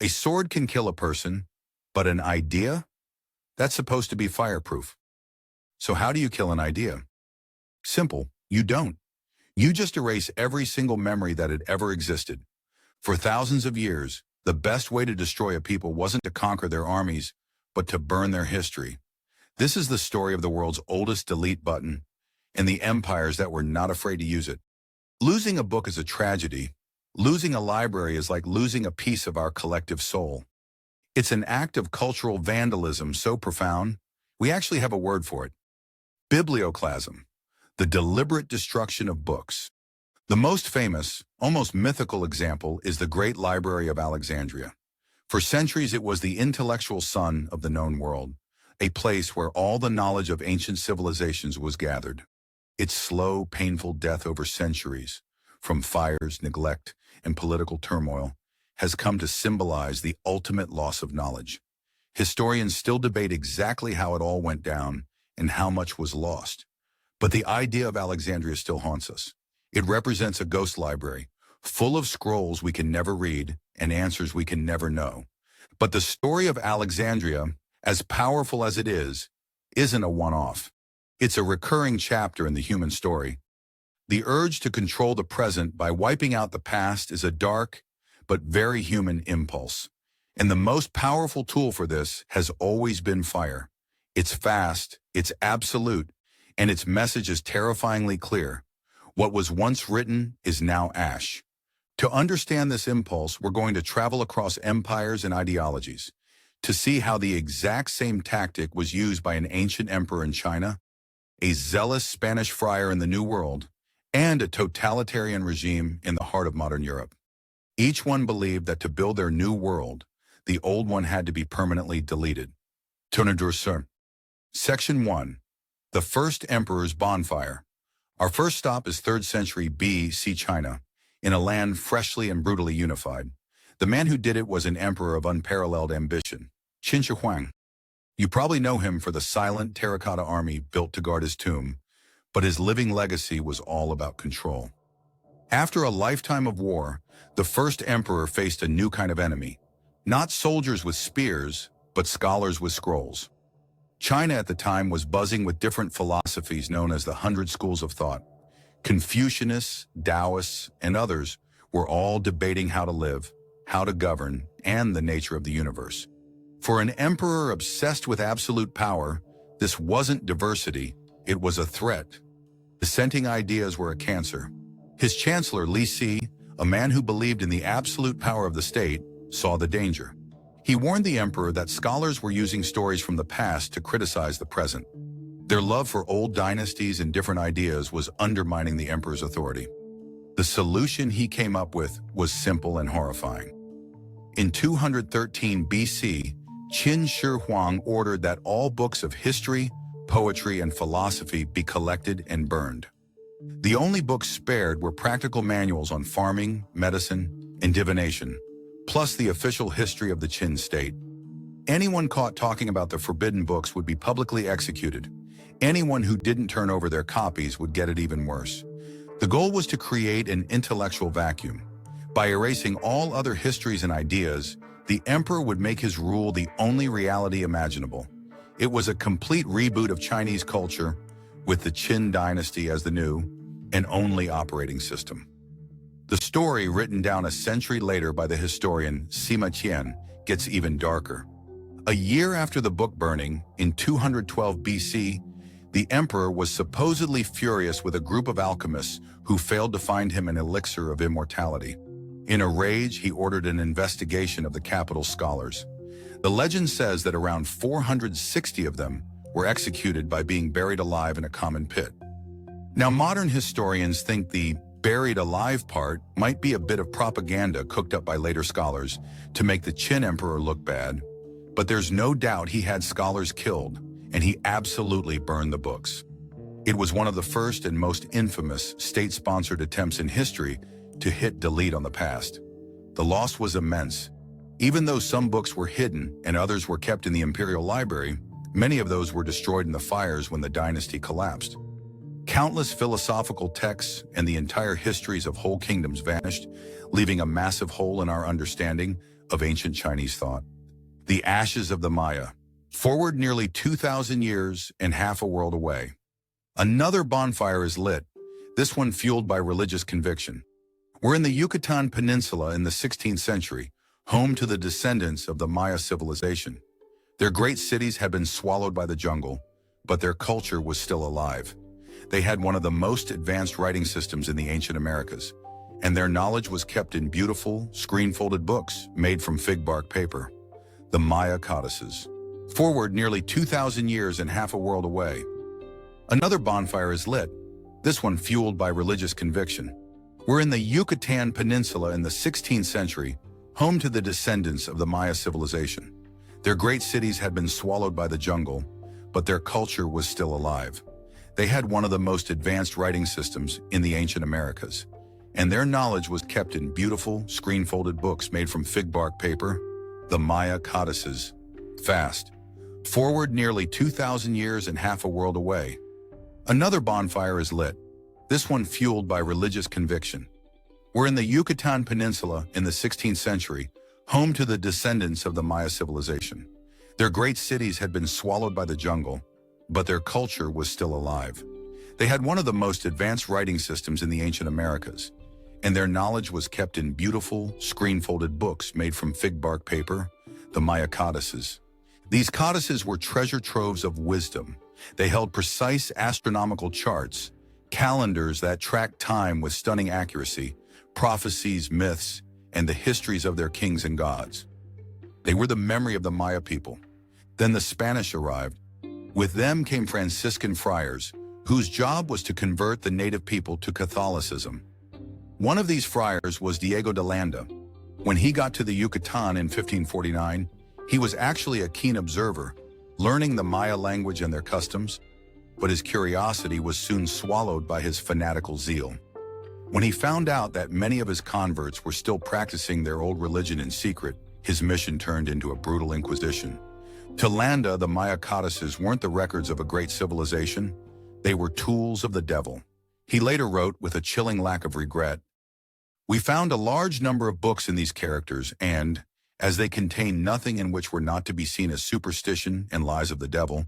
A sword can kill a person, but an idea? That's supposed to be fireproof. So how do you kill an idea? Simple, you don't. You just erase every single memory that had ever existed. For thousands of years, the best way to destroy a people wasn't to conquer their armies, but to burn their history. This is the story of the world's oldest delete button and the empires that were not afraid to use it. Losing a book is a tragedy. Losing a library is like losing a piece of our collective soul. It's an act of cultural vandalism so profound, we actually have a word for it. Biblioclasm, the deliberate destruction of books. The most famous, almost mythical example is the Great Library of Alexandria. For centuries, it was the intellectual sun of the known world, a place where all the knowledge of ancient civilizations was gathered. Its slow, painful death over centuries, from fires, neglect, and political turmoil, has come to symbolize the ultimate loss of knowledge. Historians still debate exactly how it all went down and how much was lost. But the idea of Alexandria still haunts us. It represents a ghost library, full of scrolls we can never read and answers we can never know. But the story of Alexandria, as powerful as it is, isn't a one-off. It's a recurring chapter in the human story. The urge to control the present by wiping out the past is a dark but very human impulse. And the most powerful tool for this has always been fire. It's fast, it's absolute, and its message is terrifyingly clear. What was once written is now ash. To understand this impulse, we're going to travel across empires and ideologies to see how the exact same tactic was used by an ancient emperor in China, a zealous Spanish friar in the New World, and a totalitarian regime in the heart of modern Europe. Each one believed that to build their new world, the old one had to be permanently deleted. Tourne-d'Orsay. Section 1. The First Emperor's Bonfire. Our first stop is 3rd century B.C. China, in a land freshly and brutally unified. The man who did it was an emperor of unparalleled ambition, Qin Shi Huang. You probably know him for the silent terracotta army built to guard his tomb, but his living legacy was all about control. After a lifetime of war, the first emperor faced a new kind of enemy. Not soldiers with spears, but scholars with scrolls. China at the time was buzzing with different philosophies known as the 100 Schools of Thought. Confucianists, Taoists, and others were all debating how to live, how to govern, and the nature of the universe. For an emperor obsessed with absolute power, this wasn't diversity, it was a threat. Dissenting ideas were a cancer. His chancellor, Li Si, a man who believed in the absolute power of the state, saw the danger. He warned the emperor that scholars were using stories from the past to criticize the present. Their love for old dynasties and different ideas was undermining the emperor's authority. The solution he came up with was simple and horrifying. In 213 BC, Qin Shi Huang ordered that all books of history, poetry, and philosophy be collected and burned. The only books spared were practical manuals on farming, medicine, and divination, plus the official history of the Qin state. Anyone caught talking about the forbidden books would be publicly executed. Anyone who didn't turn over their copies would get it even worse. The goal was to create an intellectual vacuum. By erasing all other histories and ideas, the emperor would make his rule the only reality imaginable. It was a complete reboot of Chinese culture, with the Qin dynasty as the new and only operating system. The story, written down a century later by the historian Sima Qian, gets even darker. A year after the book burning, in 212 BC, the emperor was supposedly furious with a group of alchemists who failed to find him an elixir of immortality. In a rage, he ordered an investigation of the capital's scholars. The legend says that around 460 of them were executed by being buried alive in a common pit. Now, modern historians think the buried alive part might be a bit of propaganda cooked up by later scholars to make the Qin emperor look bad, but there's no doubt he had scholars killed, and he absolutely burned the books. It was one of the first and most infamous state-sponsored attempts in history to hit delete on the past. The loss was immense. Even though some books were hidden and others were kept in the imperial library, many of those were destroyed in the fires when the dynasty collapsed. Countless philosophical texts and the entire histories of whole kingdoms vanished, leaving a massive hole in our understanding of ancient Chinese thought. The ashes of the Maya. Forward nearly 2,000 years and half a world away. Another bonfire is lit, this one fueled by religious conviction. We're in the Yucatan Peninsula in the 16th century, home to the descendants of the Maya civilization. Their great cities had been swallowed by the jungle, but their culture was still alive. They had one of the most advanced writing systems in the ancient Americas, and their knowledge was kept in beautiful, screen-folded books made from fig bark paper. The Maya codices. Forward nearly 2,000 years and half a world away. Another bonfire is lit, this one fueled by religious conviction. We're in the Yucatan Peninsula in the 16th century, home to the descendants of the Maya civilization. Their great cities had been swallowed by the jungle, but their culture was still alive. They had one of the most advanced writing systems in the ancient Americas, and their knowledge was kept in beautiful, screen-folded books made from fig bark paper, the Maya codices. Fast. Forward nearly 2,000 years and half a world away. Another bonfire is lit, this one fueled by religious conviction. We're in the Yucatan Peninsula in the 16th century, home to the descendants of the Maya civilization. Their great cities had been swallowed by the jungle, but their culture was still alive. They had one of the most advanced writing systems in the ancient Americas, and their knowledge was kept in beautiful, screen-folded books made from fig bark paper, the Maya codices. These codices were treasure troves of wisdom. They held precise astronomical charts, calendars that tracked time with stunning accuracy, prophecies, myths, and the histories of their kings and gods. They were the memory of the Maya people. Then the Spanish arrived. With them came Franciscan friars, whose job was to convert the native people to Catholicism. One of these friars was Diego de Landa. When he got to the Yucatan in 1549, he was actually a keen observer, learning the Maya language and their customs, but his curiosity was soon swallowed by his fanatical zeal. When he found out that many of his converts were still practicing their old religion in secret, his mission turned into a brutal inquisition. To Landa, the Maya codices weren't the records of a great civilization, they were tools of the devil. He later wrote, with a chilling lack of regret, "We found a large number of books in these characters, and, as they contained nothing in which were not to be seen as superstition and lies of the devil,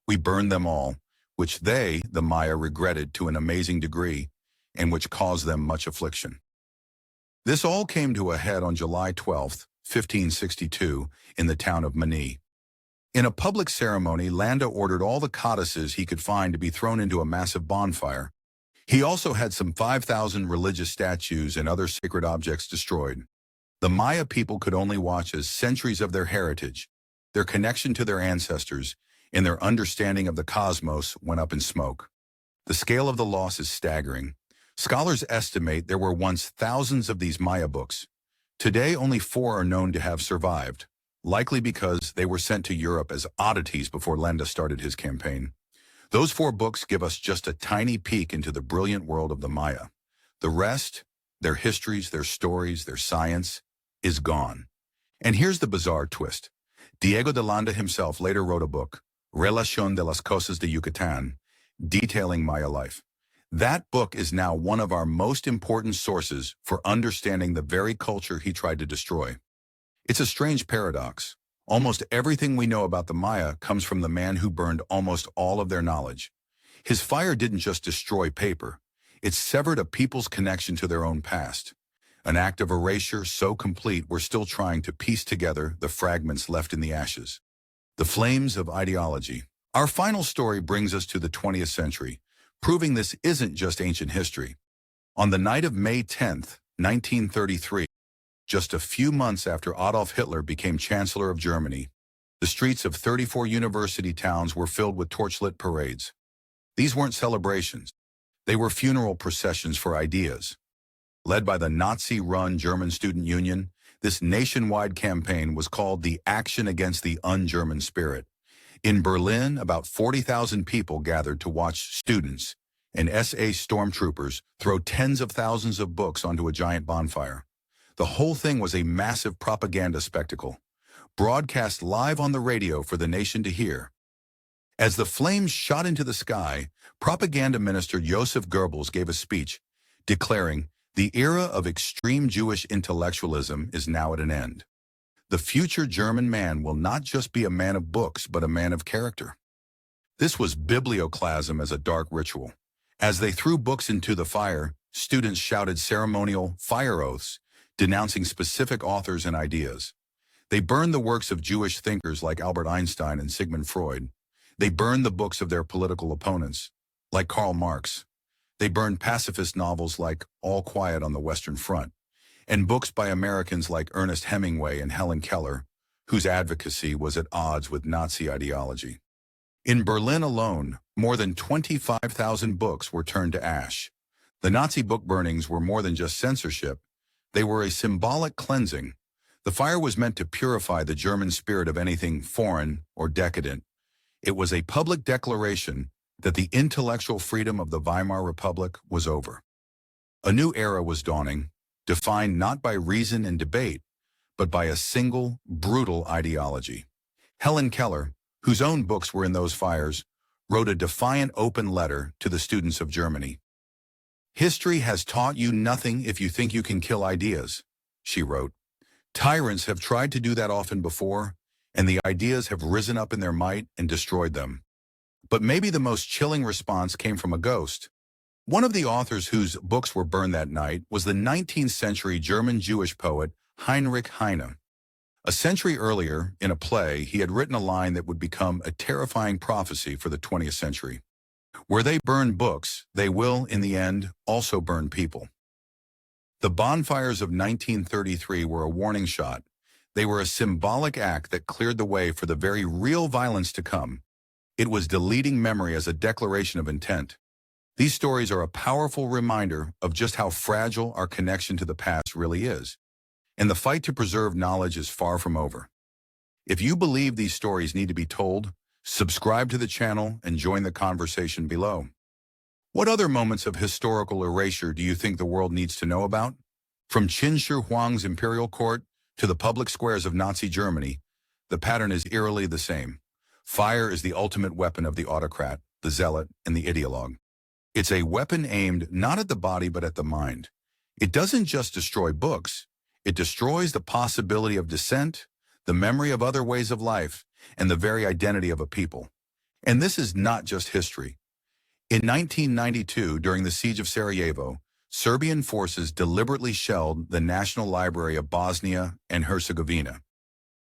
we burned them all, which they, the Maya, regretted to an amazing degree, and which caused them much affliction." This all came to a head on July 12, 1562, in the town of Mani. In a public ceremony, Landa ordered all the codices he could find to be thrown into a massive bonfire. He also had some 5,000 religious statues and other sacred objects destroyed. The Maya people could only watch as centuries of their heritage, their connection to their ancestors, and their understanding of the cosmos went up in smoke. The scale of the loss is staggering. Scholars estimate there were once thousands of these Maya books. Today, only 4 are known to have survived, likely because they were sent to Europe as oddities before Landa started his campaign. Those 4 books give us just a tiny peek into the brilliant world of the Maya. The rest, their histories, their stories, their science, is gone. And here's the bizarre twist. Diego de Landa himself later wrote a book, Relación de las Cosas de Yucatán, detailing Maya life. That book is now one of our most important sources for understanding the very culture he tried to destroy. It's a strange paradox. Almost everything we know about the Maya comes from the man who burned almost all of their knowledge. His fire didn't just destroy paper, it severed a people's connection to their own past. An act of erasure so complete we're still trying to piece together the fragments left in the ashes. The flames of ideology. Our final story brings us to the 20th century, proving this isn't just ancient history. On the night of May 10, 1933, just a few months after Adolf Hitler became Chancellor of Germany, the streets of 34 university towns were filled with torchlit parades. These weren't celebrations. They were funeral processions for ideas. Led by the Nazi-run German Student Union, this nationwide campaign was called the Action Against the Un-German Spirit. In Berlin, about 40,000 people gathered to watch students and SA stormtroopers throw tens of thousands of books onto a giant bonfire. The whole thing was a massive propaganda spectacle, broadcast live on the radio for the nation to hear. As the flames shot into the sky, propaganda minister Joseph Goebbels gave a speech, declaring, "The era of extreme Jewish intellectualism is now at an end." The future German man will not just be a man of books, but a man of character. This was biblioclasm as a dark ritual. As they threw books into the fire, students shouted ceremonial fire oaths, denouncing specific authors and ideas. They burned the works of Jewish thinkers like Albert Einstein and Sigmund Freud. They burned the books of their political opponents, like Karl Marx. They burned pacifist novels like All Quiet on the Western Front, and books by Americans like Ernest Hemingway and Helen Keller, whose advocacy was at odds with Nazi ideology. In Berlin alone, more than 25,000 books were turned to ash. The Nazi book burnings were more than just censorship. They were a symbolic cleansing. The fire was meant to purify the German spirit of anything foreign or decadent. It was a public declaration that the intellectual freedom of the Weimar Republic was over. A new era was dawning, defined not by reason and debate, but by a single, brutal ideology. Helen Keller, whose own books were in those fires, wrote a defiant open letter to the students of Germany. "History has taught you nothing if you think you can kill ideas," she wrote. "Tyrants have tried to do that often before, and the ideas have risen up in their might and destroyed them." But maybe the most chilling response came from a ghost. One of the authors whose books were burned that night was the 19th century German Jewish poet Heinrich Heine. A century earlier, in a play, he had written a line that would become a terrifying prophecy for the 20th century. "Where they burn books, they will, in the end, also burn people." The bonfires of 1933 were a warning shot. They were a symbolic act that cleared the way for the very real violence to come. It was deleting memory as a declaration of intent. These stories are a powerful reminder of just how fragile our connection to the past really is. And the fight to preserve knowledge is far from over. If you believe these stories need to be told, subscribe to the channel and join the conversation below. What other moments of historical erasure do you think the world needs to know about? From Qin Shi Huang's imperial court to the public squares of Nazi Germany, the pattern is eerily the same. Fire is the ultimate weapon of the autocrat, the zealot, and the ideologue. It's a weapon aimed not at the body but at the mind. It doesn't just destroy books. It destroys the possibility of dissent, the memory of other ways of life, and the very identity of a people. And this is not just history. In 1992, during the siege of Sarajevo, Serbian forces deliberately shelled the National Library of Bosnia and Herzegovina.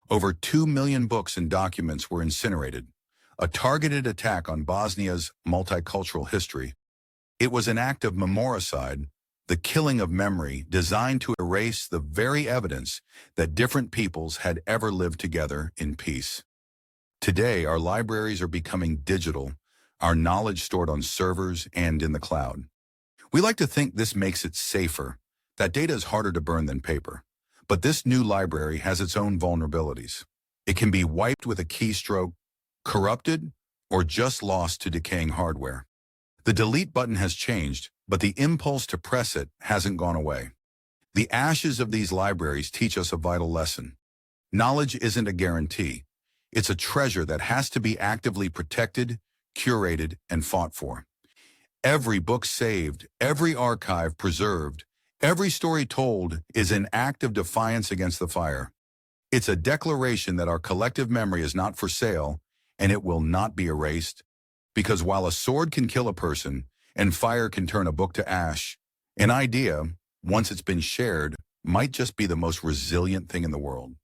Over 2 million books and documents were incinerated, a targeted attack on Bosnia's multicultural history. It was an act of memoricide, the killing of memory designed to erase the very evidence that different peoples had ever lived together in peace. Today, our libraries are becoming digital, our knowledge stored on servers and in the cloud. We like to think this makes it safer, that data is harder to burn than paper. But this new library has its own vulnerabilities. It can be wiped with a keystroke, corrupted, or just lost to decaying hardware. The delete button has changed, but the impulse to press it hasn't gone away. The ashes of these libraries teach us a vital lesson. Knowledge isn't a guarantee. It's a treasure that has to be actively protected, curated, and fought for. Every book saved, every archive preserved, every story told is an act of defiance against the fire. It's a declaration that our collective memory is not for sale, and it will not be erased. Because while a sword can kill a person, and fire can turn a book to ash, an idea, once it's been shared, might just be the most resilient thing in the world.